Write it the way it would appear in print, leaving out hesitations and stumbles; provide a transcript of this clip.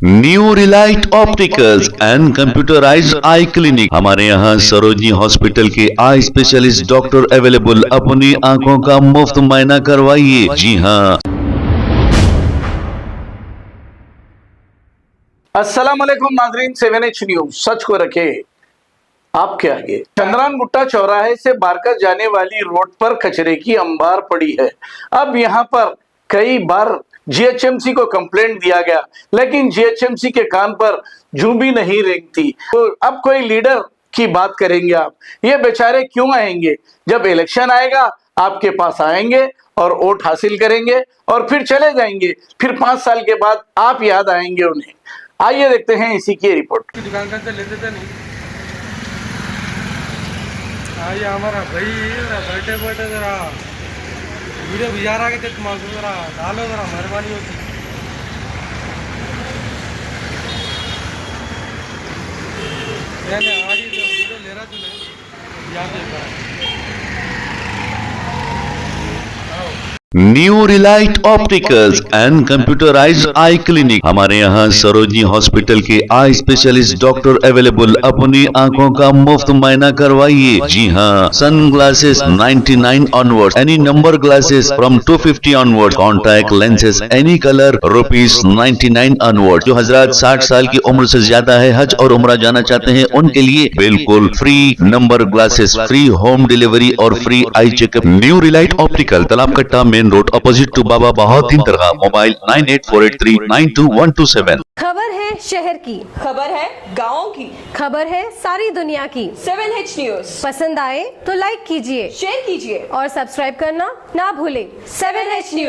New Relight opticals and computerised I clinic. हमारे यहाँ Sarojini hospital के आई स्पेशलिस्ट डॉक्टर अवेलेबल। अपनी आंखों का मुफ्त मुआयना करवाइए। जी हाँ। अस्सलाम वालेकुम नाजरीन, 7H न्यूज सच को रखे आपके आगे। चंद्रान गुट्टा चौराहे से बारका जाने वाली रोड पर कचरे की अंबार पड़ी है। अब यहाँ पर कई बार जीएचएमसी को कंप्लेंट दिया गया, लेकिन जीएचएमसी के कान पर जूं भी नहीं रेंगती। तो अब कोई लीडर की बात करेंगे आप, ये बेचारे क्यों आएंगे? जब इलेक्शन आएगा आपके पास आएंगे और वोट हासिल करेंगे और फिर चले जाएंगे। फिर 5 साल के बाद आप याद आएंगे उन्हें। आइए देखते हैं इसी की रिपोर्ट। दुकान का लेते थे नहीं। आइए हमारा भाई बैठे बैठे जरा वीडियो भिजा रहा के तुम्हारे जरा डालो, जरा मेहरबानी होती। आज ही वीडियो ले रहा तूने याद है। New Relight opticals and computerised I clinic. हमारे यहाँ सरोजनी हॉस्पिटल के आई स्पेशलिस्ट डॉक्टर अवेलेबल। अपनी आंखों का मुफ्त मुआयना करवाइए। जी हाँ। Sunglasses 99 onward, any number glasses from 250 onward, contact lenses any colour ₹99 onward. जो हजरात 60 साल की उम्र से ज्यादा है, हज और उम्रा जाना चाहते हैं, उनके लिए बिल्कुल free number glasses, free home delivery और free eye checkup. New relight optical, Talab Katta, main road, opposite to Baba Bahauddin दरगाह। मोबाइल 9848392127। खबर है शहर की, खबर है गाँव की, खबर है सारी दुनिया की। 7H न्यूज पसंद आए तो लाइक कीजिए, शेयर कीजिए और सब्सक्राइब करना ना भूलें। 7H news.